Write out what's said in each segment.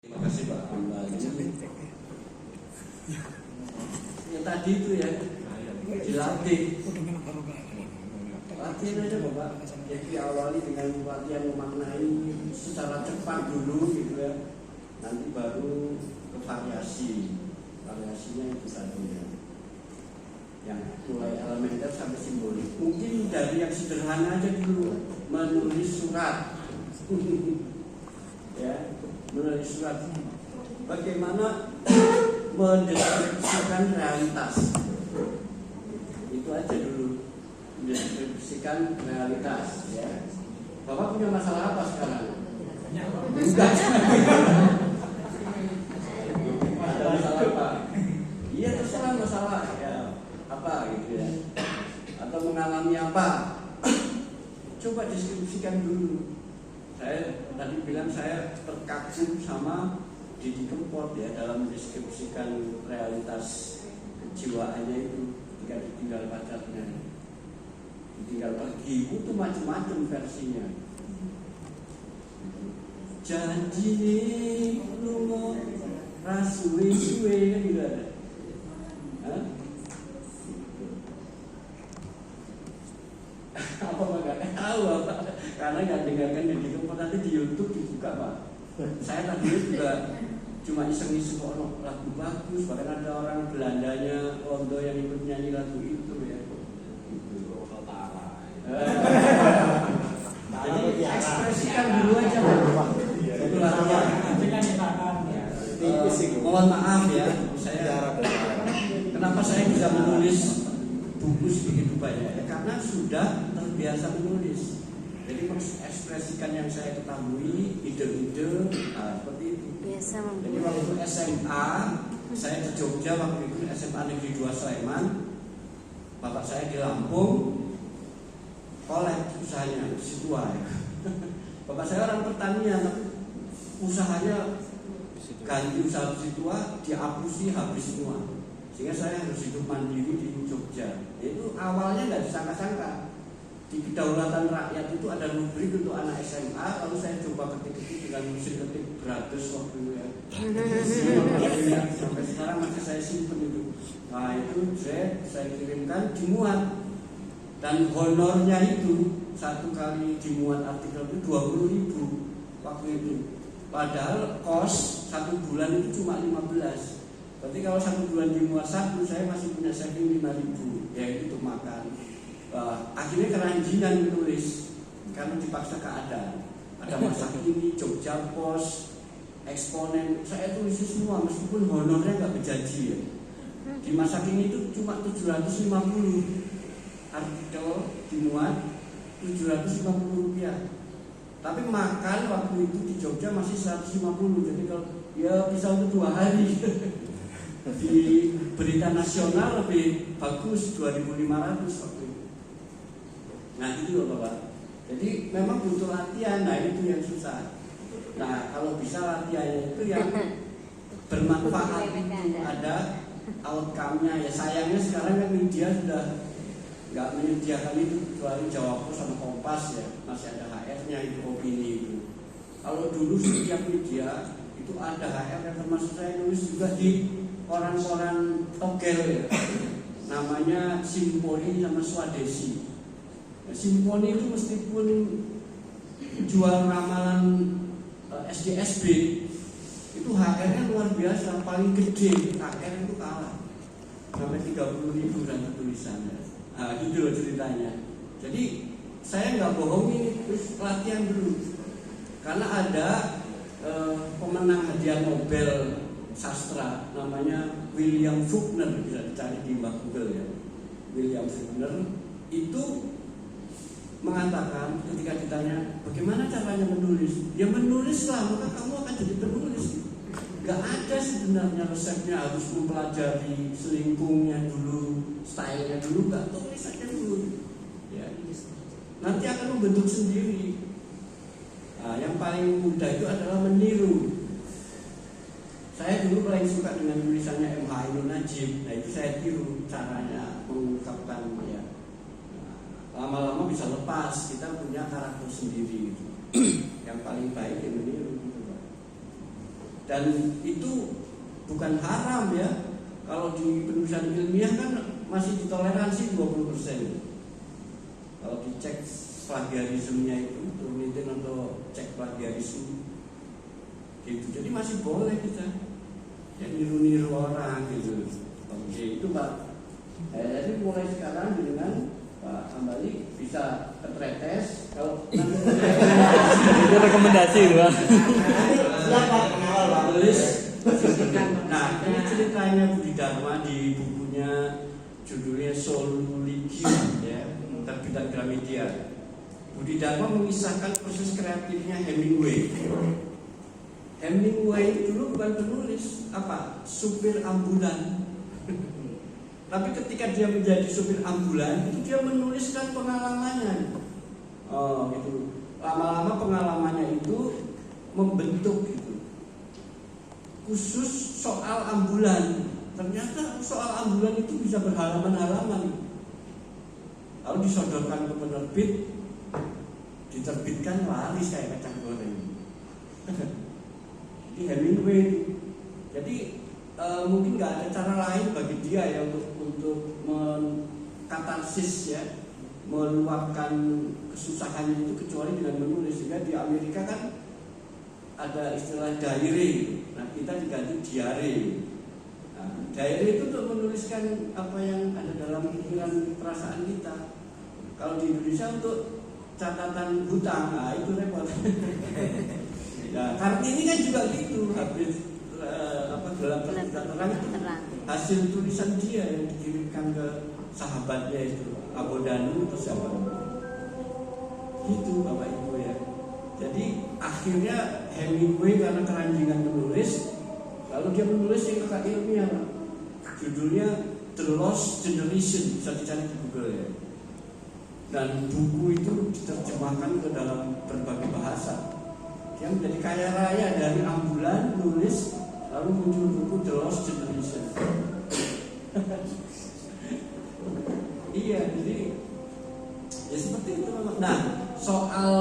Terima kasih Pak Ambal. Yang tadi itu ya dilatih. Latihan aja Bapak. Jadi awali dengan latihan memaknai secara cepat dulu gitu ya. Nanti baru ke variasi. Variasinya itu tadi ya. Yang mulai elementer sampai simbolik. Mungkin dari yang sederhana aja dulu, menulis surat. Ya, menulis surat. Bagaimana mendeskripsikan realitas? Itu aja dulu, mendeskripsikan realitas. Ya. Bapak punya masalah apa sekarang? Enggak. Ada masalah apa? Iya terserah masalah ya apa gitu ya. Atau mengalami apa? Coba deskripsikan dulu. Saya tadi bilang saya terkagum sama Didi Kempot ya dalam mendeskripsikan realitas kejiwaannya itu ketika ditinggal pacarnya. Ditinggal pergi itu macam-macam versinya. Janji nih lungo rasuwe-suwe kan gitu ada. Hah? Apa enggak tahu apa karena nggak dengarkan Didi Kempot nanti di YouTube dibuka Pak. Saya tadi juga cuma iseng-iseng orang lagu bagus, bahkan ada orang Belandanya Ondo yang ikut nyanyi lagu itu ya. Jadi ekspresikan dulu aja Pak. Itu latihan. Mohon maaf ya, saya kenapa saya bisa menulis buku sebegitu banyak ya karena sudah terbiasa menulis. Jadi mengekspresikan yang saya ketahui, ide-ide, seperti itu. Biasa. Jadi waktu SMA, saya di Jogja waktu itu SMA Negeri 2 Sleman, bapak saya di Lampung, kolek usahanya di situ ya. Bapak saya orang pertanian, tapi usahanya ganti usaha di situ dihapusi habis semua. Sehingga saya harus hidup mandiri di Jogja. Itu awalnya nggak disangka-sangka. Di kedaulatan rakyat itu ada rubrik untuk anak SMA, lalu saya coba ketik-ketik dengan mesin ketik Brothers waktu itu ya. Sampai sekarang masih saya simpen itu. Nah itu saya kirimkan dimuat dan honornya itu satu kali dimuat artikel itu 20.000 waktu itu. Padahal kos 1 bulan itu cuma 15. Berarti kalau 1 bulan dimuat satu, saya masih punya saving 5.000, yaitu untuk makan. Akhirnya keranjingan menulis karena dipaksa keadaan. Ada masa kini, Jogja Pos, Eksponen, saya tulis semua meskipun honornya nggak berjanji ya. Di masa kini itu cuma 750 artikel dimuat 750 rupiah. Tapi makan waktu itu di Jogja masih 150, jadi kalau ya bisa untuk 2 hari. Di berita nasional lebih bagus 2.500 waktu itu. Nah itu loh Bapak. Jadi memang butuh latihan. Nah itu yang susah. Nah kalau bisa latihannya itu yang bermanfaat itu ada outcome-nya. Ya sayangnya sekarang kan media sudah nggak menyediakan itu kecuali Jawa Pos sama Kompas ya. Masih ada HR-nya itu opini itu. Kalau dulu setiap media itu ada HR yang termasuk saya nulis juga di koran-koran togel ya. Namanya Simponi sama Swadesi. Simponi itu meskipun jual ramalan SDSB itu HR-nya luar biasa, paling gede HR itu kalah sampai 30.000 dan tulisannya. Nah itu loh ceritanya. Jadi saya nggak bohong ini, terus latihan dulu karena ada pemenang hadiah Nobel sastra namanya William Faulkner, bisa dicari di Google ya. William Faulkner itu mengatakan ketika ditanya bagaimana caranya menulis, ya menulislah maka kamu akan jadi penulis. Gak ada sebenarnya resepnya harus mempelajari selingkungnya dulu, stylenya dulu, gak, tulis aja dulu. Ya. Nanti akan membentuk sendiri. Nah, yang paling mudah itu adalah meniru. Saya dulu paling suka dengan tulisannya M.H. Ainun Najib. Nah itu saya tiru caranya mengungkapkan ya. Lama-lama bisa lepas, kita punya karakter sendiri gitu. Yang paling baik yang meniru gitu, Pak. Dan itu bukan haram ya. Kalau di penulisan ilmiah kan masih ditoleransi 20%. Kalau dicek plagiarismenya itu turunin atau cek plagiarisme gitu. Jadi masih boleh kita ya niru-niru orang gitu. Oke, itu Pak. Jadi mulai sekarang dengan Pak Hambali bisa ketretes kalau itu rekomendasi itu Pak. Siapa pengawal Pak? Tulis. Nah, ini ceritanya Budi Dharma di bukunya judulnya Soluligium ya, terbitan Gramedia. Budi Dharma mengisahkan proses kreatifnya Hemingway. Hemingway dulu bukan penulis, apa? Supir ambulan. Tapi ketika dia menjadi supir ambulan, itu dia menuliskan pengalamannya. Oh, gitu. Lama-lama pengalamannya itu membentuk gitu. Khusus soal ambulan. Ternyata soal ambulan itu bisa berhalaman-halaman. Lalu disodorkan ke penerbit, diterbitkan laris kayak kacang goreng. Di Hemingway. Jadi mungkin nggak ada cara lain bagi dia ya untuk mengkatarsis ya, meluapkan kesusahannya itu kecuali dengan menulis. Sehingga di Amerika kan ada istilah diary. Nah, kita diganti diare. Nah, diary itu untuk menuliskan apa yang ada dalam pikiran perasaan kita. Kalau di Indonesia untuk catatan hutang, nah itu repot. Ya, Kartini kan juga gitu, habis gelar terang itu hasil tulisan dia yang dikirimkan ke sahabatnya itu Abodanu atau siapa? Gitu Bapak Ibu ya. Jadi akhirnya Hemingway karena keranjingan menulis, lalu dia menulis yang kakak ilmiah, judulnya The Lost Generation, bisa dicari di Google ya. Dan buku itu diterjemahkan ke dalam berbagai bahasa. Dia menjadi kaya raya dari ambulan, nulis, lalu muncul buku The Lost Generation. Iya, jadi ya seperti itu memang. Nah, soal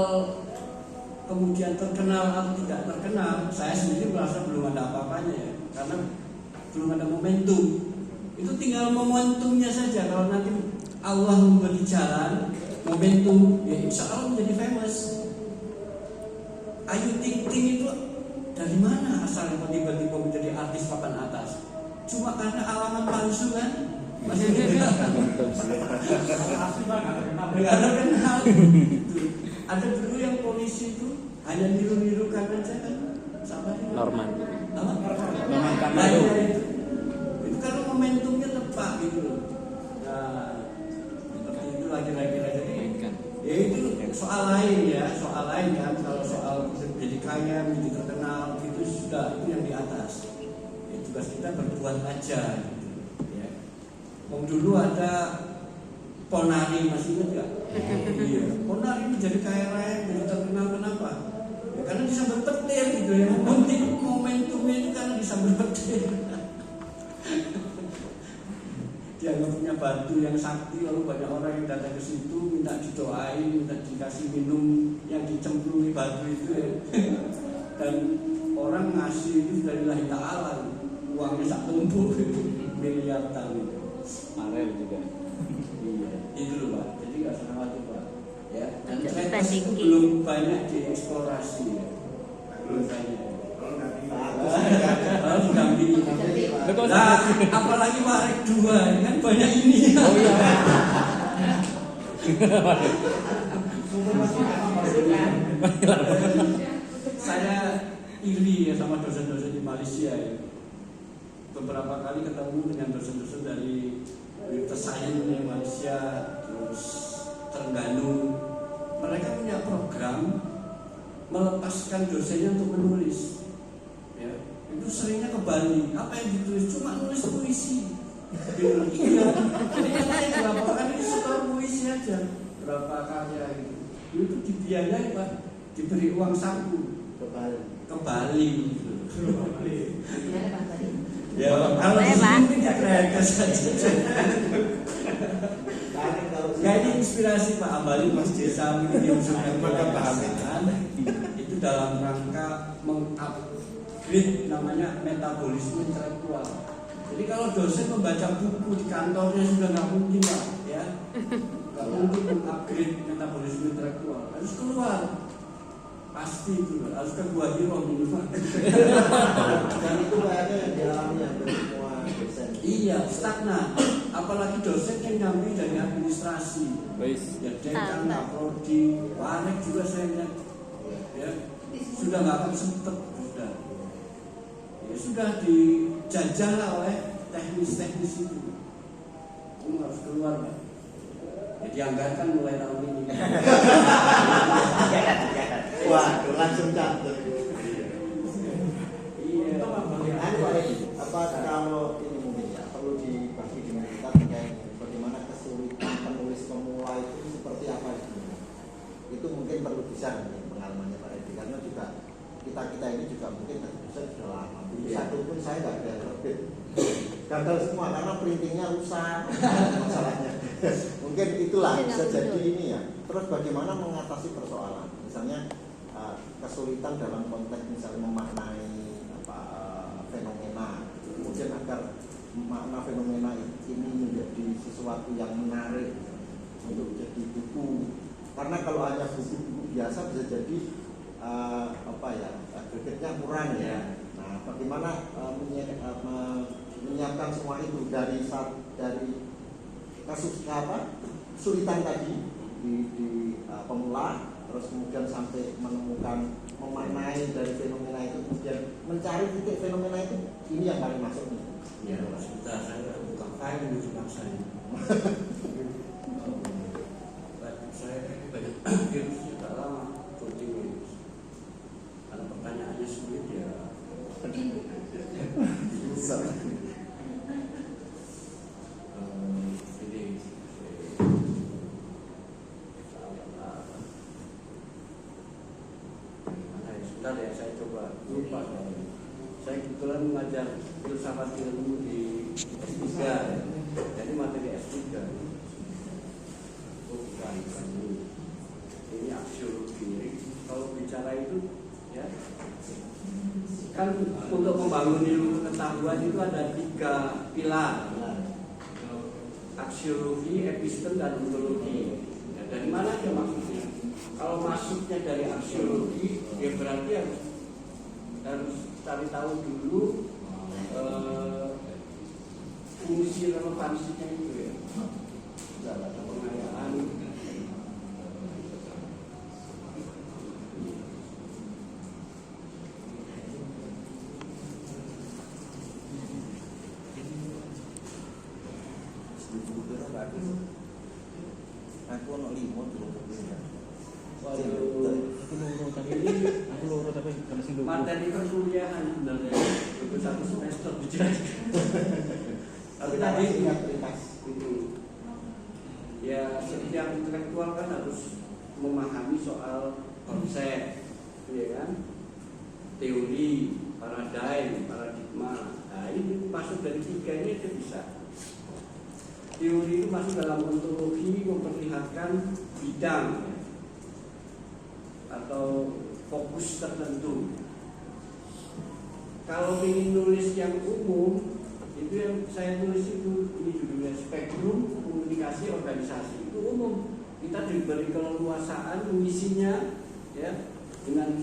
kemudian terkenal atau tidak terkenal, saya sendiri merasa belum ada apa-apanya ya, karena belum ada momentum. Itu tinggal momentumnya saja. Kalau nanti Allah memberi jalan, momentum, ya insya Allah menjadi famous. Ayu Ting Ting itu dari mana asalnya tiba-tiba menjadi artis papan atas? Cuma karena alamat palsu kan? Masih tidak kenal. Ada dulu yang polisi itu hanya niru-nirukan aja kan? Norman. Apa? Norman Nah, Kamado. itu karena momentumnya tepat gitu. Nah, seperti itu lagi-lagi jadi. Ya itu soal lain ya, soal lain kan. Kalau soal menjadi kaya, menjadi terkenal itu sudah, itu yang di atas. Ya, tugas kita berbuat aja gitu. Ya. Dulu ada Ponari, masih ingat nggak? Iya. Ponari menjadi kaya raya, menjadi terkenal kenapa? Ya, karena bisa berpetir gitu ya. Momentumnya itu karena bisa berpetir. Dia nggak punya batu yang sakti, lalu banyak orang yang datang ke situ minta didoain, minta dikasih minum yang dicemplungi batu itu ya. Dan orang ngasih itu dari Allah Ta'ala, uangnya sak tumpuk miliar tahun. Marel juga. Iya, itu loh Pak. Jadi nggak usah khawatir Pak. Ya, dan Untuk saya bandingin. belum banyak dieksplorasi ya. Belum banyak. Harus didampingi. Nah, apalagi Marek 2 kan banyak ini. Oh iya. Saya iri ya sama dosen-dosen di Malaysia ya. Beberapa kali ketemu dengan dosen-dosen dari Universitas Sains di Malaysia, terus Terengganu. Mereka punya program melepaskan dosennya untuk menulis. Ya, itu seringnya ke Bali. Apa yang ditulis? Cuma nulis puisi. Iya. Jadi yang dilaporkan ini setor puisi aja. Berapa karya itu? Itu dibiayai Pak, diberi uang saku ke Bali gitu. Ya, kalau di sini tidak kreatif saja. Ya ini inspirasi Pak Hambali Mas Desa Medium Sosial itu dalam rangka meng-up upgrade namanya metabolisme intelektual. Jadi kalau dosen membaca buku di kantornya sudah nggak mungkin lah, ya, nggak mungkin mengupgrade metabolisme intelektual. Harus keluar, pasti itu harus ke Gua Hiro minimal. Dan itu kayaknya yang dialami hampir semua dosen. Iya, stagnan. Apalagi dosen yang nyambi dari administrasi. Wis. Ya dekan, prodi, warek juga saya lihat. Ya, sudah nggak akan sempet sudah. Ya sudah dijajah lah oleh teknis-teknis itu. Kamu harus keluar, Pak. Ya dianggarkan mulai tahun ini. Wah, langsung cantik. Iya. Apa kalau ini mungkin ya perlu dibagi dengan kita terkait bagaimana kesulitan penulis pemula itu seperti apa itu? Itu mungkin perlu bisa pengalamannya Pak Edi, karena juga kita ini juga mungkin dosen sudah lama. Satu pun saya nggak ada terbit, gagal semua karena printingnya rusak masalahnya. Mungkin itulah bisa jadi ini ya. Terus bagaimana mengatasi persoalan, misalnya kesulitan dalam konteks misalnya memaknai fenomena, kemudian agar makna fenomena ini menjadi sesuatu yang menarik untuk jadi buku. Karena kalau hanya buku-buku biasa bisa jadi gregetnya kurang ya. Nah, bagaimana menyiapkan semua itu dari kasus kesulitan tadi di pemula, terus kemudian sampai menemukan memaknai dari fenomena itu, kemudian mencari titik fenomena itu, ini yang paling masuk nih. Ya, sebentar saya buka file di sebelah saya. Saya banyak virusnya tak lama, coding virus. Karena pertanyaannya sulit ya. Sebentar ya, saya coba lupa. Saya kebetulan mengajar filsafat ilmu di S3, jadi materi S3. Oh, bukan ini aksiologi. Kalau bicara itu, ya, kan untuk membangun ilmu pengetahuan itu ada 3 pilar: aksiologi, epistem, dan ontologi. Ya, dari mana dia maksudnya? Kalau masuknya dari aksiologi, ya berarti harus cari tahu dulu fungsi relevansinya itu ya. Tidak ada pengayaan. Aku ono 5 dulu kemudian. Aku loro tapi karena sing Materi perkuliahan sebenarnya itu 1 semester dijadikan. Tapi tadi ya setiap intelektual kan harus memahami soal konsep, ya kan? Teori, paradigma. Nah, ini masuk dari 3 ini itu bisa. Teori itu masuk dalam ontologi, memperlihatkan bidang ya, atau fokus tertentu. Kalau ingin nulis yang umum, itu yang saya tulis itu, ini judulnya spektrum komunikasi organisasi. Itu umum. Kita diberi keleluasaan mengisinya ya dengan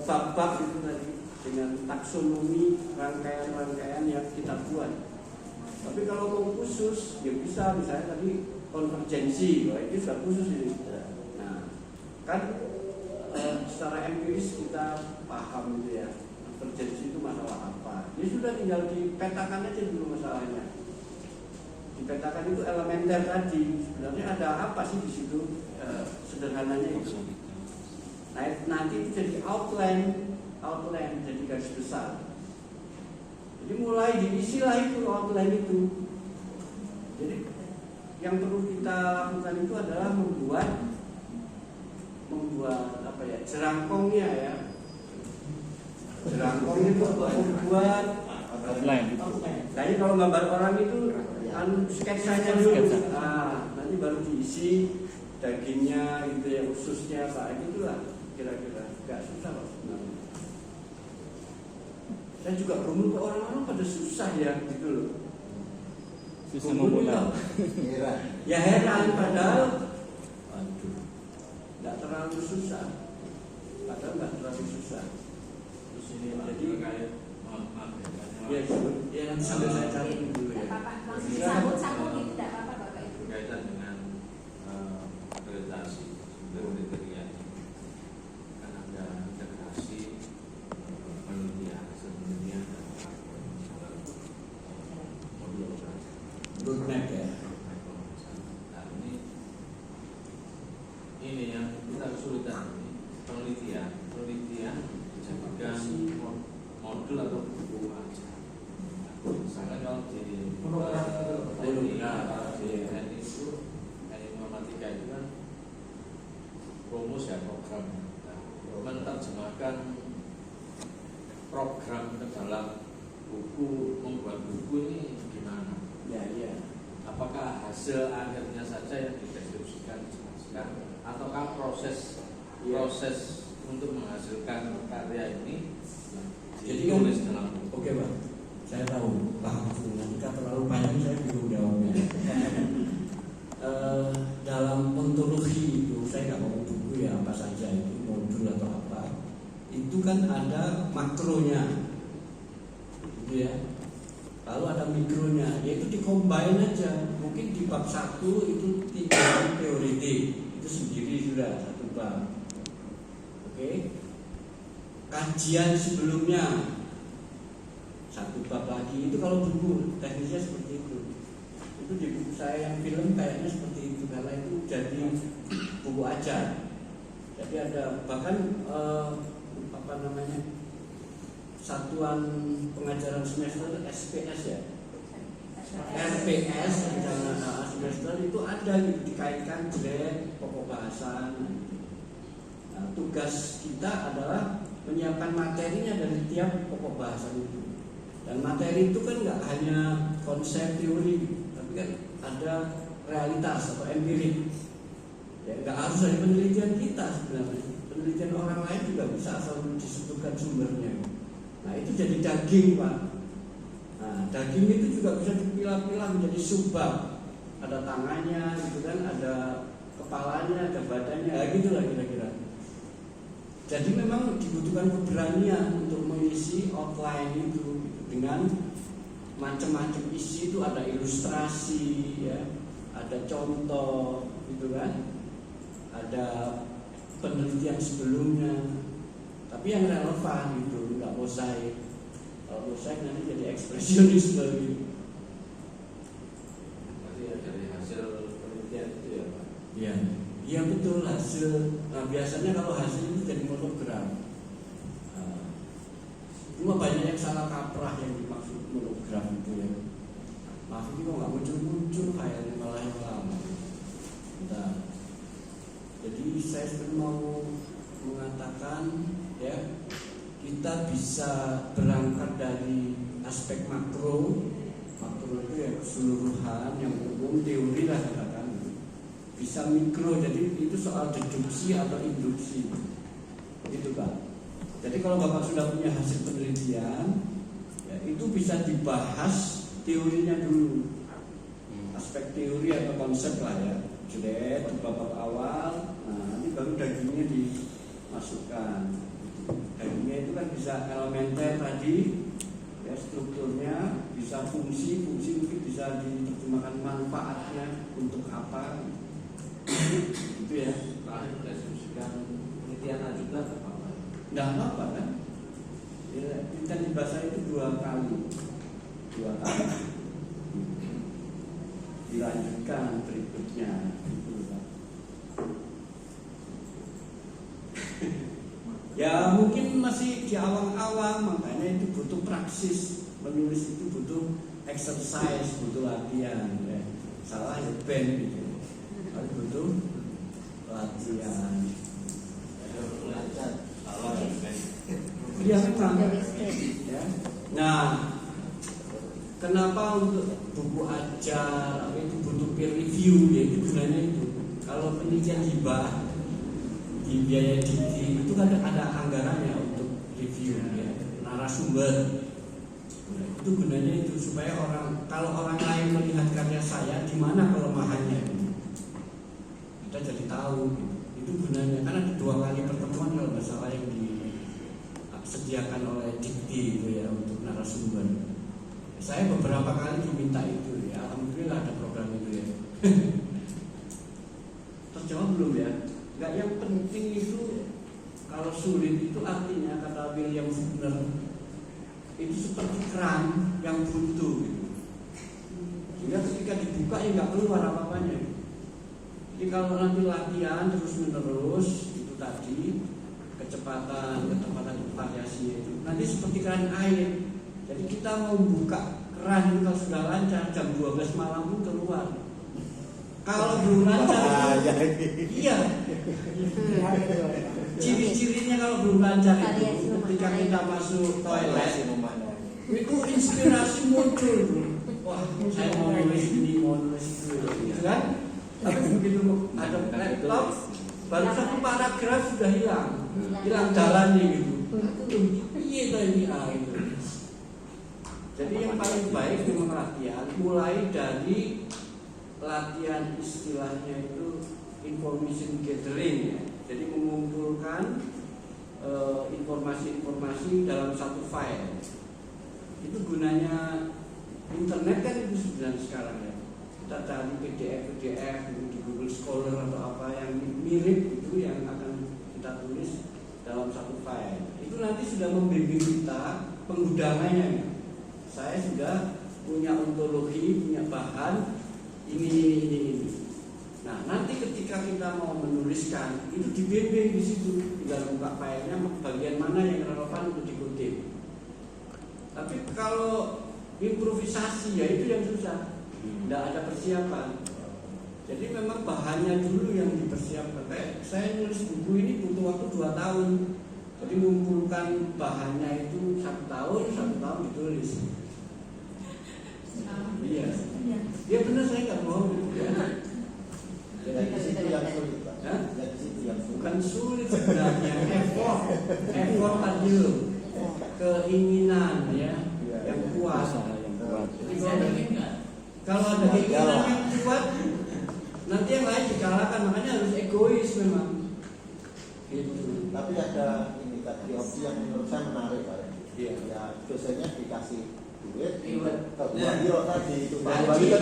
bab-bab itu tadi, dengan taksonomi rangkaian-rangkaian yang kita buat. Tapi kalau mau khusus, ya bisa misalnya tadi konvergensi, wah itu sudah khusus ini. Nah, kan secara empiris kita paham gitu ya, konvergensi itu masalah apa. Ya sudah tinggal dipetakan aja dulu masalahnya. Dipetakan itu elementer tadi, sebenarnya ada apa sih di situ, sederhananya itu. Nah, nanti itu jadi outline jadi garis besar. Jadi mulai diisilah itu outline itu. Jadi yang perlu kita lakukan itu adalah membuat apa ya, jerangkongnya ya. Jerangkong itu membuat outline. Jadi kalau gambar orang itu sketsanya dulu. Nah, nanti baru diisi dagingnya gitu ya, ususnya kayak gitulah kira-kira. Enggak susah loh sebenarnya. Saya juga berumur, orang-orang pada susah ya gitu loh. Susah memulai. Heran. Ya heran, padahal waduh, nggak terlalu susah. Padahal nggak terlalu susah. Terus ini Jadi terkait maaf ya, ya nanti sambil saya cari dulu ya. Langsung disambut-sambut gitu, tidak apa-apa Bapak Ibu. berkaitan dengan akreditasi sumber kriteria kan ada integrasi penelitian penelitian dan modul operasi. Roadmap ya. Nah ini yang kita kesulitan ini penelitian dijadikan modul atau buku aja. Misalkan kalau di teknik itu informatika itu kan rumus ya program. Nah, menerjemahkan program ke dalam buku, membuat buku ini gimana? Ya, ya. Apakah hasil akhirnya saja yang dideskripsikan ataukah proses untuk menghasilkan karya ini Jadi ditulis dalam buku? Oke Pak, saya tahu langsung nanti terlalu panjang saya bingung jawabnya. Dalam ontologi itu saya nggak mau buku ya apa saja itu modul atau apa itu kan ada makronya, gitu ya. Lalu ada mikronya, yaitu dikombin aja. Mungkin di bab 1 itu 3 teoretik itu sendiri sudah satu bab. Oke. Kajian sebelumnya satu bab lagi itu kalau buku teknisnya seperti itu. Itu di buku saya yang film kayaknya seperti itu karena itu jadi buku ajar. Jadi ada bahkan apa namanya satuan pengajaran semester SPS ya, RPS rencana semester itu ada gitu dikaitkan jelek pokok bahasan. Nah, tugas kita adalah menyiapkan materinya dari tiap pokok bahasan itu. Dan materi itu kan nggak hanya konsep teori, tapi kan ada realitas atau empirik. Ya nggak harus dari penelitian kita sebenarnya. Penelitian orang lain juga bisa asal disebutkan sumbernya. Nah itu jadi daging Pak. Nah daging itu juga bisa dipilah-pilah menjadi subbab. Ada tangannya, gitu kan, ada kepalanya, ada badannya, ya gitulah kira-kira. Jadi memang dibutuhkan keberanian untuk mengisi outline itu dengan macam-macam isi itu ada ilustrasi, ya, ada contoh, gitu kan, ada penelitian sebelumnya, tapi yang relevan gitu, nggak mosaik. Kalau mosaik nanti jadi ekspresionis lagi. Berarti dari hasil penelitian itu ya Pak? Iya, iya betul hasil. Nah biasanya kalau hasil itu jadi monograf. Cuma banyak yang salah kaprah yang dimaksud monograf itu ya. Maaf ini kok nggak muncul-muncul kayaknya malah yang lama. Nah, jadi saya sebenarnya mau mengatakan ya kita bisa berangkat dari aspek makro itu ya keseluruhan yang umum teori lah katakan. Bisa mikro, jadi itu soal deduksi atau induksi, gitu Pak. Jadi kalau Bapak sudah punya hasil penelitian, ya, itu bisa dibahas teorinya dulu, aspek teori atau konsep lah ya, jelek di babak awal. Nah nanti baru dagingnya dimasukkan. Dagingnya itu kan bisa elementer tadi, ya strukturnya, bisa fungsi mungkin bisa diterjemahkan manfaatnya untuk apa. Itu ya. Kalau mendeskripsikan penelitian lanjutan apa? Nggak apa-apa kan? Ya, kita dibaca itu 2 kali. Dilanjutkan berikutnya. Gitu, Pak. Ya mungkin masih di awal-awal, makanya itu butuh praksis. Menulis itu butuh exercise, butuh latihan. Ya. Salah ya band gitu. Harus butuh latihan. Iya memang. Ya. Nah, kenapa untuk buku ajar itu butuh peer review? Ya itu gunanya itu. Kalau penelitian hibah biaya tinggi itu kan ada anggarannya untuk review, ya. Narasumber Itu gunanya itu supaya kalau orang lain melihat karya saya, di mana kelemahannya itu, kita jadi tahu gitu. Itu gunanya, karena ada 2 kali pertemuan kalau nggak salah yang disediakan oleh Dikti itu ya untuk narasumber. Saya beberapa kali diminta itu ya, alhamdulillah ada program itu ya. Terjawab belum ya? Nggak, yang penting itu kalau sulit itu artinya kata William Faulkner itu seperti keran yang buntu gitu. Sehingga ketika dibuka ya nggak keluar apa-apanya. Jadi kalau nanti latihan terus menerus itu tadi kecepatan variasinya itu nanti seperti keran air. Jadi kita mau buka keran itu kalau sudah lancar jam 12 malam pun keluar. Kalau belum lancar iya. Ciri-cirinya kalau belum lancar itu ketika kita masuk toilet itu inspirasi muncul. Wah, saya mau nulis ini, mau nulis itu, gitu kan? Tapi begitu ada laptop, baru 1 paragraf sudah hilang jalannya gitu. Iya tadi itu. Jadi yang paling baik memang latihan, mulai dari latihan istilahnya itu information gathering ya. Jadi mengumpulkan informasi-informasi dalam satu file. Itu gunanya internet kan itu sebenarnya sekarang ya. Kita cari PDF di Google Scholar atau apa yang mirip itu yang akan kita tulis dalam satu file. Itu nanti sudah membimbing kita penggunaannya. Saya sudah punya ontologi, punya bahan ini. Nah, nanti ketika kita mau menuliskan itu dibimbing di situ, tinggal buka filenya bagian mana yang relevan untuk dikutip. Tapi kalau improvisasi ya itu yang susah, tidak ada persiapan. Jadi memang bahannya dulu yang dipersiapkan. Kayak saya nulis buku ini butuh waktu 2 tahun. Jadi mengumpulkan bahannya itu 1 tahun ditulis. Iya. Ya benar, saya nggak bohong. Ya. Jadi itu yang sulit, Pak. Jadi itu yang sulit. Bukan sulit sebenarnya, effort tadi loh, keinginan ya, yang kuat. Jadi kalau ada keinginan yang kuat, nanti yang lain dikalahkan, makanya harus egois memang. Gitu. Tapi ada ini tadi opsi yang menurut saya menarik, Pak. Iya. Ya dosennya dikasih duit, ke Ya. biro tadi itu Nah, bagi iya.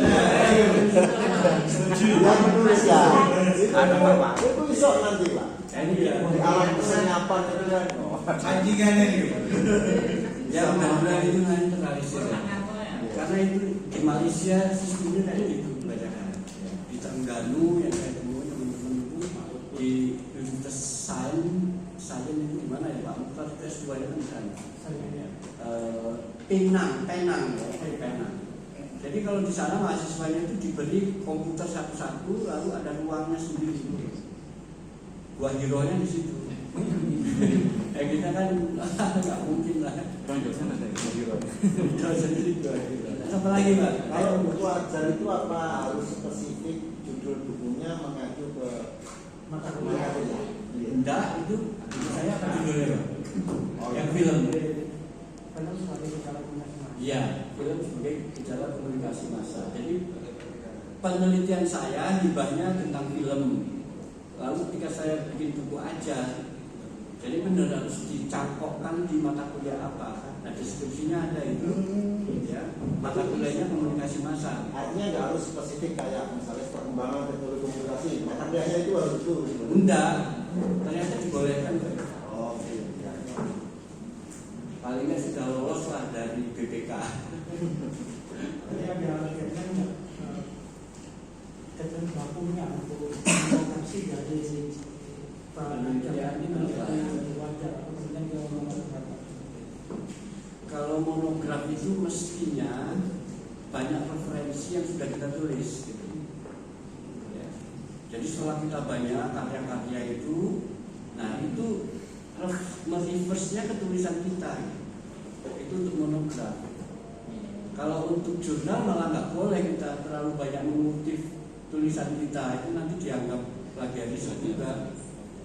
yang menulis ya. Itu bisa nanti, Pak. Ini ya. Di alam kesenyapan itu kan. Sajingannya nih. Ya benar-benar itu nanti terrealisir. Karena itu di Malaysia sistemnya kayak gitu kebanyakan. Di Terengganu yang saya temui teman-teman itu di Universitas Sains itu di mana ya Pak? Universitas S2 itu di sana. Penang. Jadi kalau di sana mahasiswanya itu diberi komputer satu-satu, lalu ada ruangnya sendiri. Buah hironya di situ. Kita kan nggak mungkin lah. Dosen ada hero. Dosen sendiri buah hiro. Apa lagi Pak? Kalau buku ajar itu apa harus spesifik judul bukunya mengacu ke mata kuliah? Enggak, itu saya apa judulnya Pak? Yang film. Iya, film sebagai gejala komunikasi massa. Jadi penelitian saya hibahnya tentang film. Lalu ketika saya bikin buku ajar, jadi benar harus dicangkokkan di mata kuliah apa. Nah deskripsinya ada itu, ya. Mata kuliahnya komunikasi massa. Artinya nggak harus spesifik kayak misalnya perkembangan teknologi komunikasi. Mata kuliahnya itu harus itu. Enggak, ternyata dibolehkan. Oh, iya. Palingnya sudah lolos lah dari BPK. bakunya untuk informasi dari penelitian ini wajar atau kemudian ke monograf. Kalau monograf itu mestinya banyak referensi yang sudah kita tulis gitu. Ya. Jadi setelah kita banyak karya-karya itu, nah itu mereverse-nya ke tulisan kita. Itu untuk monograf. Kalau untuk jurnal malah nggak boleh kita terlalu banyak mengutip tulisan kita, itu nanti dianggap plagiarisme juga,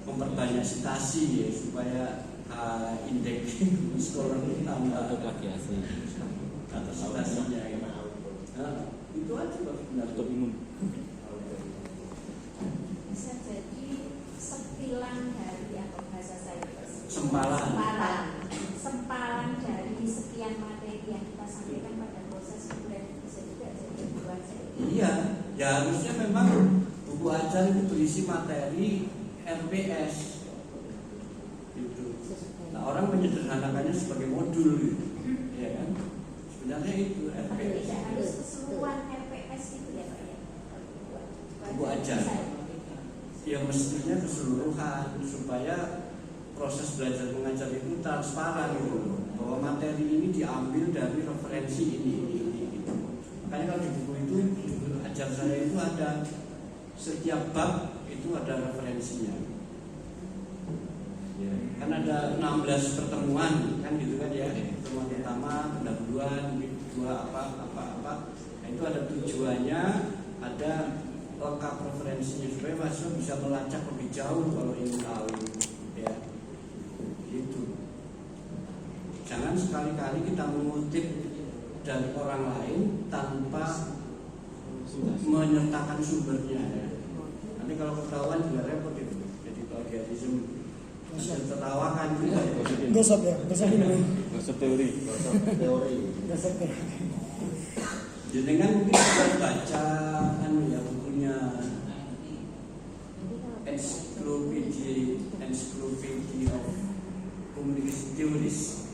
memperbanyak citasi ya supaya indeks scholar kita tambah Untuk plagiasi. atau Tutup umum. Bisa jadi sepilan dari apa bahasa saya Sempalan. Sempalan dari sekian materi yang kita sampaikan pada proses kuliah, bisa juga jadi buku ajar. Iya, ya harusnya memang buku ajar itu berisi materi RPS gitu. Nah, orang menyederhanakannya sebagai modul gitu. Ya kan? Sebenarnya itu Tapi RPS. tidak harus keseluruhan RPS itu ya Pak ya. Buku ajar. Ya mestinya keseluruhan supaya proses belajar mengajar itu transparan gitu, bahwa materi ini diambil dari referensi ini. Gitu. Makanya kalau di buku itu, di buku ajar saya itu ada setiap bab itu ada referensinya. Ya, kan ada 16 pertemuan kan gitu kan ya. Pertemuan pertama, pendahuluan, kedua apa. Nah, itu ada tujuannya, ada lengkap referensinya supaya mahasiswa bisa melacak lebih jauh kalau ingin tahu ya. Gitu. Jangan sekali-kali kita mengutip dari orang lain tanpa menyertakan sumbernya ya. Nanti kalau ketahuan juga repot itu. Jadi plagiarisme tertawakan juga. Gosok ya, gosok ini. Gosok teori. Teori. Gosok ya. Jenengan mungkin sudah baca kan ya bukunya Encyclopedia of Communication Theories,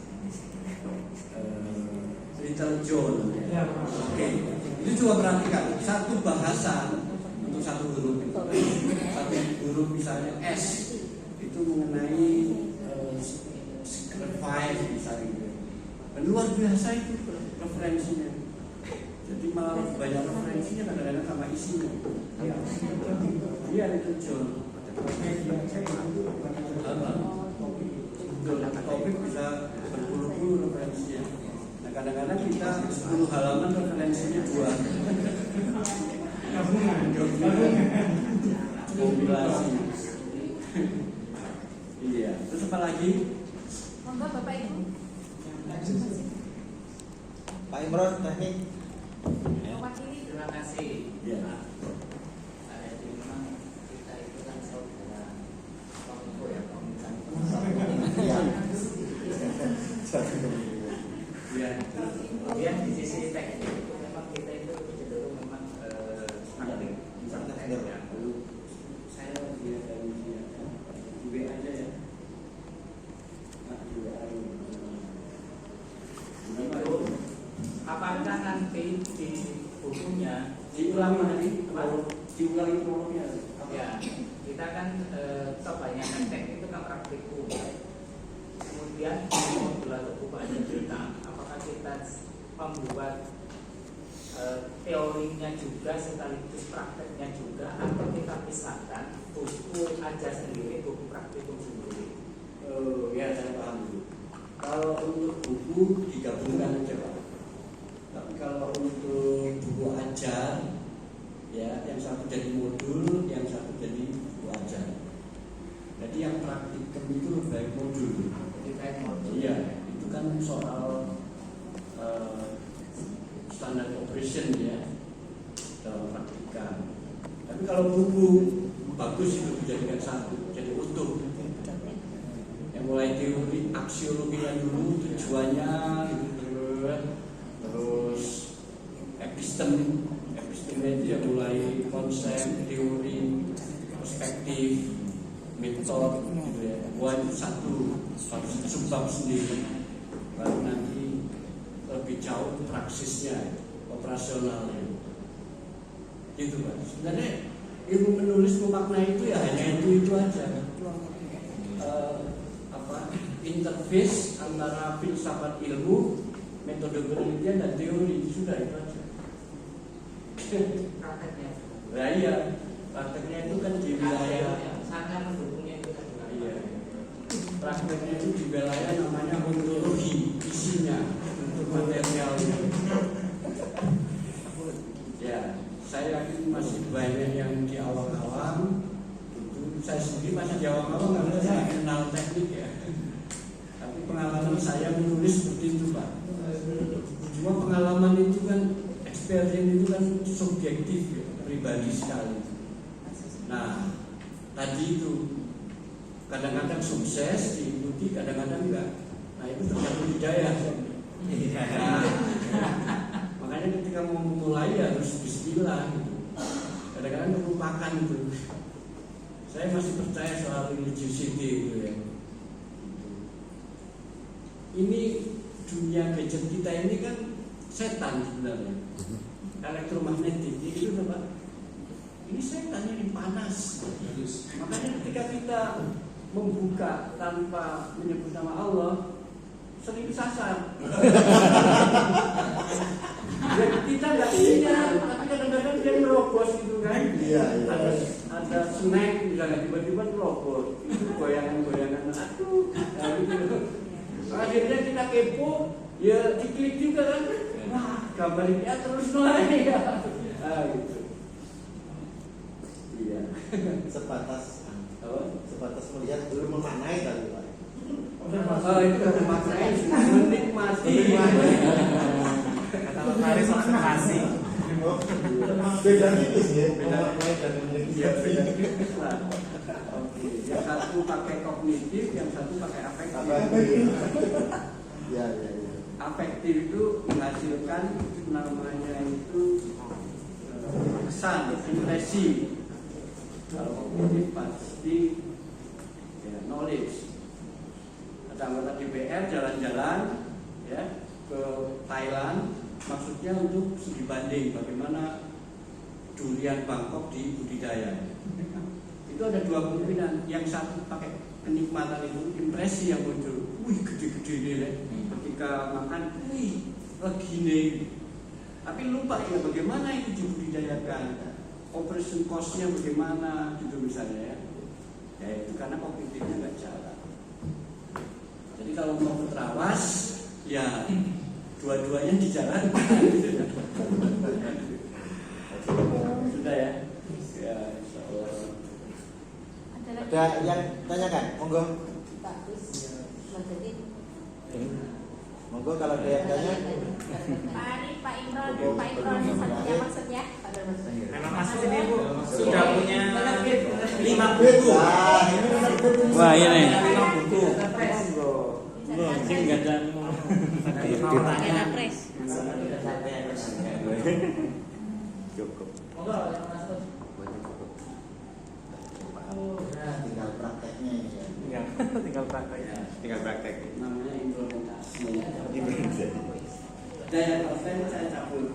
Little John. Ya. Oke, itu coba perhatikan satu bahasa untuk satu huruf itu. Satu huruf misalnya S itu mengenai scribe misalnya. Dan luar biasa itu referensinya. Jadi malah banyak referensinya kadang-kadang sama isinya. Iya itu John. Topik bisa berpuluh-puluh referensinya. Nah kadang-kadang kita 10 halaman referensinya 2. Kompilasi. Iya. Terus apa lagi? Monggo Bapak Ibu. Pak Imron, teknik. Mewakili. Terima kasih. Ya. Jadi memang kita itu kan saudara Kominfo ya, komunitas. Iya. Iya. Kemudian di sisi teknik itu memang kita itu cenderung memang praktek ya. Saya Iya dari dia. WA aja ya. itu apakah nanti di bukunya Diulangi tadi, diulangi prolognya. ya kita kan kebanyakan teknik itu kan praktikum. Kemudian di modul atau buku aja kita, apakah kita membuat teorinya juga sekaligus prakteknya juga, atau kita pisahkan buku aja sendiri, buku praktikum sendiri? Ya saya paham dulu. Kalau untuk buku digabungkan aja Pak. Tapi kalau untuk buku ajar, ya yang satu jadi modul, yang satu jadi buku ajar. Jadi yang praktikum itu lebih baik modul. Jadi kayak modul. Iya, itu kan soal standar operation ya dalam praktikan. Tapi kalau buku bagus itu dijadikan satu, jadi utuh. Yang mulai teori aksiologinya dulu, tujuannya, terus epistemnya itu ya mulai konsep, teori, perspektif, metode gitu ya. Buat satu subbab sendiri, baru nanti lebih jauh praksisnya, operasionalnya. Gitu Pak. Sebenarnya ilmu menulis memaknai itu ya hanya itu aja. Interface antara filsafat ilmu, metode penelitian dan teori, sudah itu aja. Prakteknya. Nah iya, prakteknya itu kan di wilayah. Sangat mendukungnya itu kan. Iya. Prakteknya itu di wilayah namanya ontologi, isinya untuk materialnya. Ya, saya yakin masih banyak yang di awal-awal. Saya sendiri masih di awal-awal karena saya kenal teknik ya. Tapi pengalaman saya menulis seperti itu Pak. Cuma pengalaman itu kan experience itu kan subjektif ya, pribadi sekali. Nah, tadi itu kadang-kadang sukses diikuti, kadang-kadang enggak. Nah, itu tergantung hidayah. Nah, makanya ketika mau memulai harus bismillah gitu. Kadang-kadang melupakan itu. Saya masih percaya soal religiosity itu ya. Ini dunia gadget kita ini kan setan sebenarnya. Elektromagnetik itu apa? Ini setan ini panas. Makanya ketika kita membuka tanpa menyebut nama Allah, sering disasar. Ya, kita nggak ingat, tapi kadang-kadang dia merobos gitu kan. Iya. Ada snack misalnya tiba-tiba merobos. Itu goyangan-goyangan. Aduh, nah, gitu. Akhirnya kita kepo, ya diklik juga kan. Wah, gambar ini terus naik ya. Nah, gitu. Iya. Sebatas Oh, melihat belum memaknai tadi Pak. itu maknanya menikmati. Kata Mari konsentrasi. Beda tipis ya. Beda. Memaknai dan menikmati. Iya, beda tipis lah. Oke, yang satu pakai kognitif, yang satu pakai afektif. Ya. Afektif itu menghasilkan namanya itu kesan, impresi. Kalau kognitif pasti ya, knowledge. Ada anggota DPR jalan-jalan ya ke Thailand, maksudnya untuk studi banding bagaimana durian Bangkok dibudidaya. Itu ada dua kemungkinan. Yang satu pakai kenikmatan itu, impresi yang muncul, wih gede-gede nih, ketika makan, wih regine. Tapi lupa ya bagaimana itu dibudidayakan, operation cost-nya bagaimana gitu misalnya ya. Ya itu karena kognitifnya nggak jalan. Jadi kalau mau terawas, ya dua-duanya dijalankan. Sudah ya? Ya, insya Allah. Ada yang tanyakan, monggo. Bagus. Jadi Monggo kalau ada yang tanya. Pak Imron, satunya maksudnya. Memang masuk ini Bu sudah punya 5 buku. Wah, ini menerbit. Wah, ini. 5 buku. Ini enggak ada Pertanyaannya Pres. cukup. Monggo yang masuk. Tinggal prakteknya ini ya. tinggal praktek. Namanya implementasi. Daya konten saya cabut.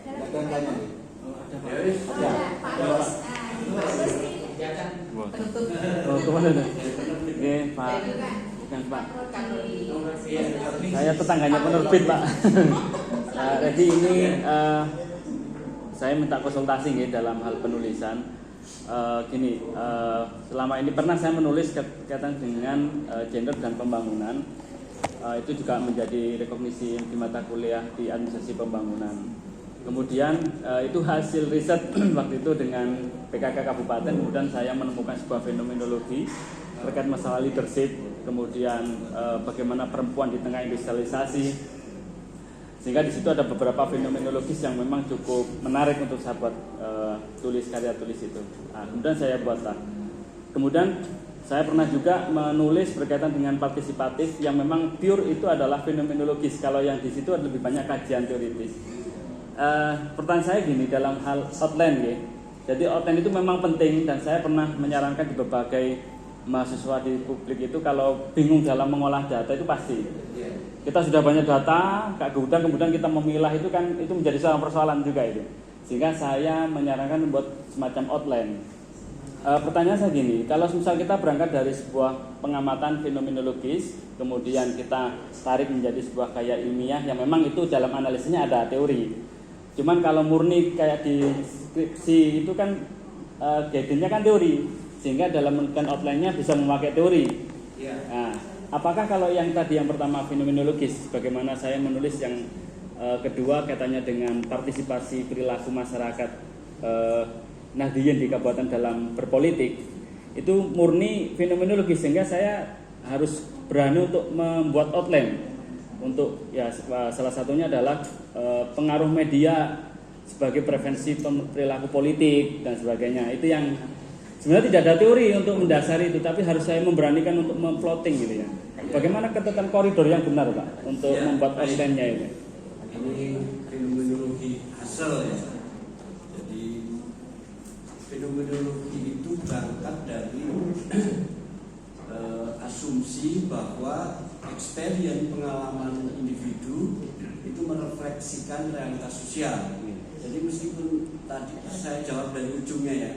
Ada yang tanya nih. Ya wis. Ya. Pak Agus. Bagus nih. Ya kan penutup. Oh, kemana dah? Oke, Pak. Bukan Pak. Saya tetangganya penerbit, Pak. Jadi ini saya minta konsultasi nih dalam hal penulisan. Selama ini pernah saya menulis kaitan dengan gender dan pembangunan. Itu juga menjadi rekognisi di mata kuliah di administrasi pembangunan. Kemudian itu hasil riset waktu itu dengan PKK Kabupaten. Kemudian saya menemukan sebuah fenomenologi terkait masalah leadership, kemudian bagaimana perempuan di tengah industrialisasi. Sehingga di situ ada beberapa fenomenologis yang memang cukup menarik untuk saya buat tulis karya tulis itu. Nah, kemudian saya buatlah. Kemudian saya pernah juga menulis berkaitan dengan partisipatif yang memang pure itu adalah fenomenologis. Kalau yang di situ lebih banyak kajian teoritis. Pertanyaan saya gini dalam hal outline ya. Jadi outline itu memang penting dan saya pernah menyarankan di berbagai mahasiswa di publik itu kalau bingung dalam mengolah data itu pasti. Kita sudah banyak data, kemudian kita memilah itu kan itu menjadi sebuah persoalan juga itu. Sehingga saya menyarankan membuat semacam outline. Pertanyaan saya gini, kalau misal kita berangkat dari sebuah pengamatan fenomenologis, kemudian kita tarik menjadi sebuah gaya ilmiah yang memang itu dalam analisisnya ada teori. Cuman kalau murni kayak di skripsi itu kan guidance-nya kan teori, sehingga dalam menentukan outline-nya bisa memakai teori. Nah, apakah kalau yang tadi yang pertama fenomenologis, bagaimana saya menulis yang kedua kaitannya dengan partisipasi perilaku masyarakat Nahdliyin di kabupaten dalam berpolitik, itu murni fenomenologis, sehingga saya harus berani untuk membuat outline. Untuk ya salah satunya adalah pengaruh media sebagai prevensi perilaku politik dan sebagainya. Itu yang sebenarnya tidak ada teori untuk mendasari itu, tapi harus saya memberanikan untuk memplotting gitu ya. Bagaimana ketetapan koridor yang benar Pak untuk membuat outline-nya itu? Ini fenomenologi hasil ya. Jadi fenomenologi itu berangkat dari asumsi bahwa experience pengalaman individu itu merefleksikan realitas sosial. Jadi meskipun tadi saya jawab dari ujungnya ya,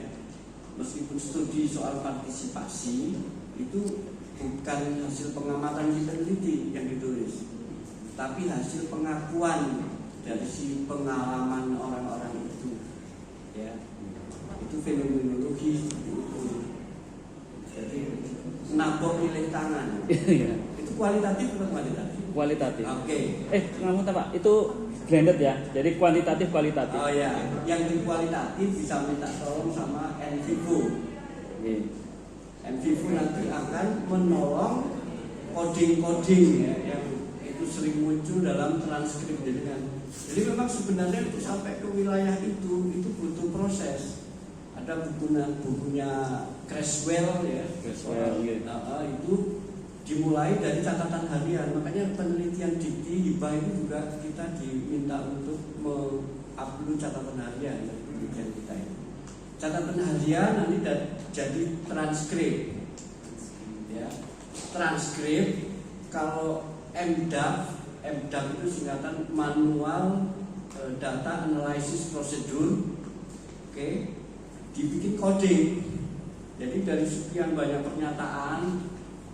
meskipun studi soal partisipasi itu bukan hasil pengamatan si peneliti yang ditulis, tapi hasil pengakuan dari si pengalaman orang-orang itu, ya, itu fenomenologi itu. Jadi nabok nilai tangan, itu kualitatif atau kualitatif? Kualitatif. Oke. Ngomong Pak, itu blended ya, jadi kuantitatif kualitatif. Oh ya, yang di kualitatif bisa minta tolong sama NVivo. NVivo nanti akan menolong coding-coding ya, yang itu sering muncul dalam transkrip jadi memang sebenarnya itu sampai ke wilayah itu butuh proses. Ada bukunya Creswell ya, itu dimulai dari catatan harian. Makanya penelitian dikti hibah itu juga kita diminta untuk mengupload catatan harian dari penelitian kita ini. Catatan harian nanti jadi transkrip, ya. Transkrip kalau MDAP itu singkatan Manual Data Analysis Procedure, oke, dibikin coding. Jadi dari sekian banyak pernyataan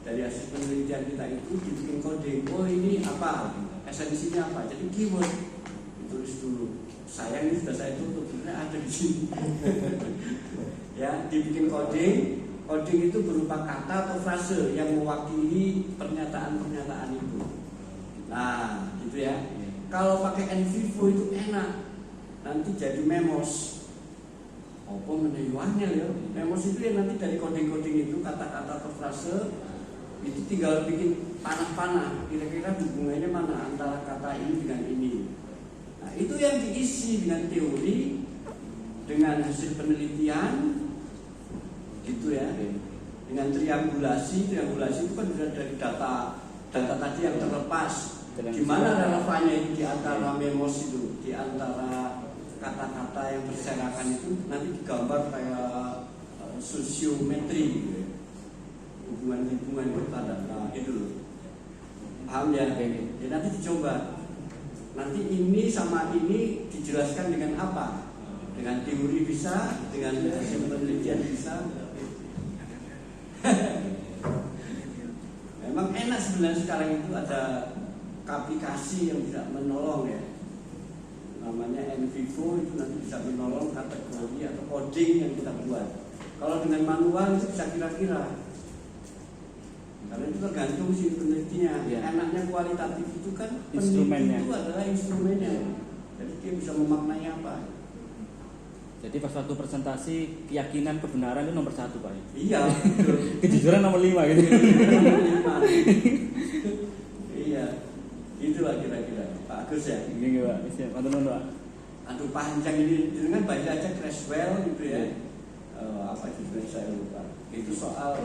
dari hasil penelitian kita itu dibikin coding. Oh ini apa? Esensinya apa? Jadi keyword ditulis dulu. Sayang ini sudah saya tutup, sebenarnya ada di sini. Ya, dibikin coding. Coding itu berupa kata atau frase yang mewakili pernyataan-pernyataan itu. Nah, gitu ya. Kalau pakai NVivo itu enak. Nanti jadi memos. Apa menewangnya ya? Memos itu yang nanti dari coding-coding itu kata-kata atau frase itu tinggal bikin panah-panah. Kira-kira hubungannya mana antara kata ini dengan ini. Nah, itu yang diisi dengan teori, dengan hasil penelitian, gitu ya. Dengan triangulasi itu kan sudah dari data tadi yang terlepas. Di mana relevannya itu di antara memos itu, di antara kata-kata yang berserakan itu nanti digambar kayak sosiometri gitu ya. Hubungan-hubungan itu ada. Nah, itu. Paham ya? Ya nanti dicoba. Nanti ini sama ini dijelaskan dengan apa? Dengan teori bisa, dengan hasil penelitian bisa. Memang enak sebenarnya sekarang itu ada aplikasi yang bisa menolong ya. Namanya NVivo itu nanti bisa menolong kategori atau coding yang kita buat. Kalau dengan manual itu bisa kira-kira. Karena itu tergantung si penelitinya. Enaknya kualitatif itu kan peneliti itu adalah instrumennya. Jadi dia bisa memaknai apa. Jadi pas waktu presentasi keyakinan kebenaran itu nomor 1 Pak. Iya, betul. Kejujuran nomor 5 gitu. Iya, itulah kira-kira. Pak Agus ya. Gini Pak, mantan Pak. Aduh panjang ini, dengan baca aja Creswell gitu ya. Apa judulnya saya lupa. Itu soal,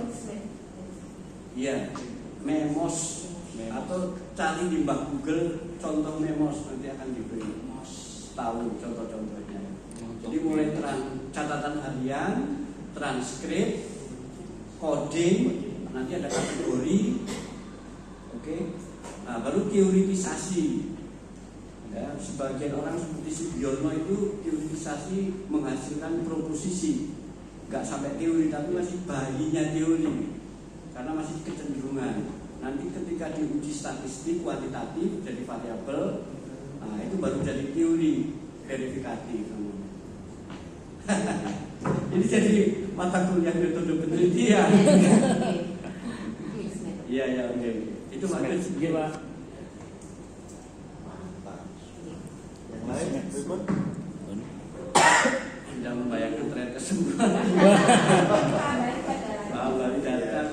iya, memos atau cari di Mbah Google contoh memos nanti akan diberi tahu contoh-contohnya. Jadi mulai catatan harian, transkrip, coding, nanti ada kategori, oke. Nah, baru teoritisasi. Ya, sebagian orang seperti Sugiono itu teoritisasi menghasilkan proposisi, nggak sampai teori tapi masih bayinya teori, karena masih kecenderungan. Nanti ketika diuji statistik kuantitatif jadi variabel, nah itu baru jadi teori verifikatif. Ini jadi mata kuliah metode penelitian. Iya, oke. Itu maksudnya gimana? Yang lain berikut. Tidak membayangkan tren kesembuhan. Balik datang.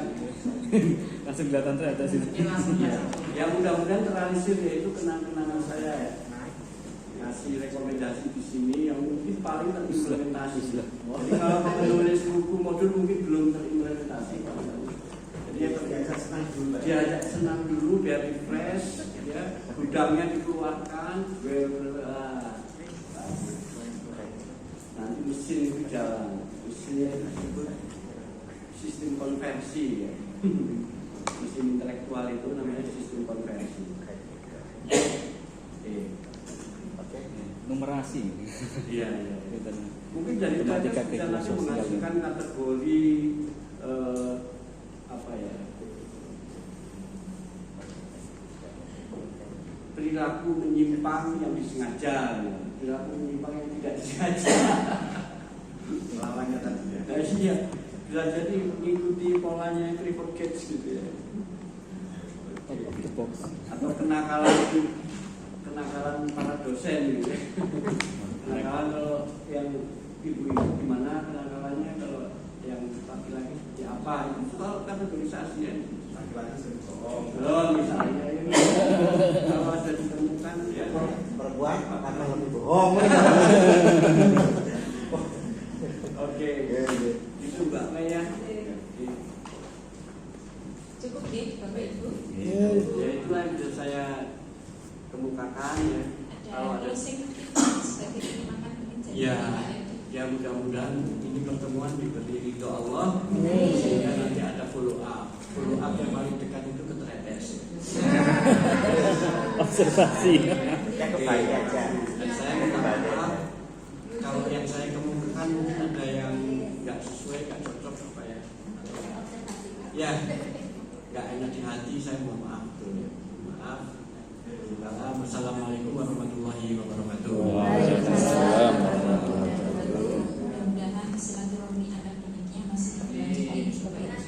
langsung kelihatan tuh atas itu. Ya mudah-mudahan terrealisir ya, itu kenang-kenangan saya ya. Ngasih rekomendasi di sini yang mungkin paling terimplementasi. Jadi kalau penulis buku modul mungkin belum terimplementasi. Jadi ya diajak senang dulu biar refresh, ya gudangnya dikeluarkan, nanti mesin itu jalan. Mesinnya itu disebut sistem konversi ya. Mesin intelektual itu namanya sistem konversi. Numerasi. Iya. Mungkin dari itu aja bisa nanti menghasilkan kategori apa ya? Perilaku menyimpang yang disengaja, ya. Perilaku menyimpang yang tidak disengaja. Lawannya tadi ya. Nah, iya, bisa jadi mengikuti polanya Clifford Gates gitu ya. Atau kenakalan para dosen gitu. Kenakalan kalau yang ibu-ibu gimana kenakalannya, kalau yang laki-laki ya apa? Itu kalau kategorisasi ya. Laki-laki sering bohong. Belum misalnya ini kalau ada ditemukan ya Perempuan karena lebih bohong. oke. Itu Mbak Mei ya. Cukup deh Bapak Ibu. Ya itulah yang bisa saya kemukakan ya. Kalau Ada ada closing sebagai penyimpanan mungkin jadi ya, Pak Edi. ya mudah-mudahan ini pertemuan diberi ridho Allah sehingga nanti ada follow up yang paling dekat itu ke TES. Observasi. Yang kebaik aja. Dan saya minta maaf kalau yang saya kemukakan mungkin ada yang nggak sesuai, nggak cocok apa ya. Ya, nggak enak di hati, saya mohon maaf betul ya. Maaf. Wassalamualaikum warahmatullahi wabarakatuh. Waalaikumsalam. Mudah-mudahan silaturahmi antar uniknya masih berlanjut Bapak Ibu.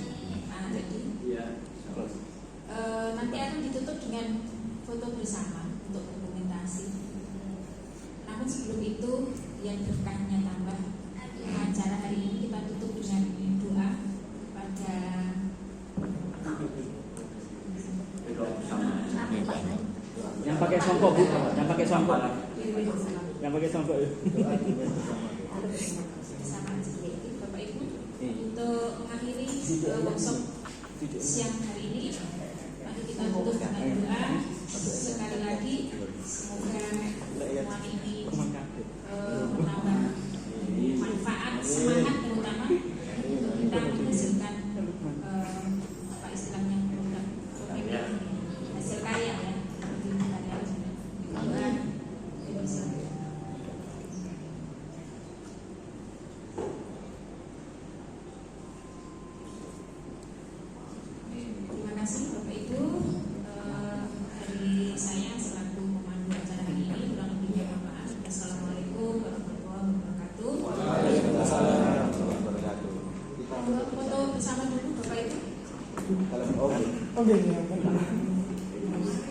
Jadi Iya. nanti akan ditutup dengan foto bersama untuk dokumentasi. Namun sebelum itu yang berkahnya tambah, acara hari ini kita tutup dengan doa pada Yang pakai songkok Bu, yang pakai songkok. Yang pakai songkok. bersama sedikit Bapak Ibu untuk mengakhiri workshop siang hari ini. Mari kita tutup dengan doa. Sekali lagi semoga pertemuan ini menambah manfaat, semangat terutama untuk kita menghasilkan apa istilahnya hasil karya ya. Terima kasih Bapak Ibu. Dari saya selaku pemandu acara hari ini, kurang lebihnya mohon maaf. Assalamualaikum warahmatullahi wabarakatuh. Foto bersama dulu Bapak Ibu. Kalau Oke, ya.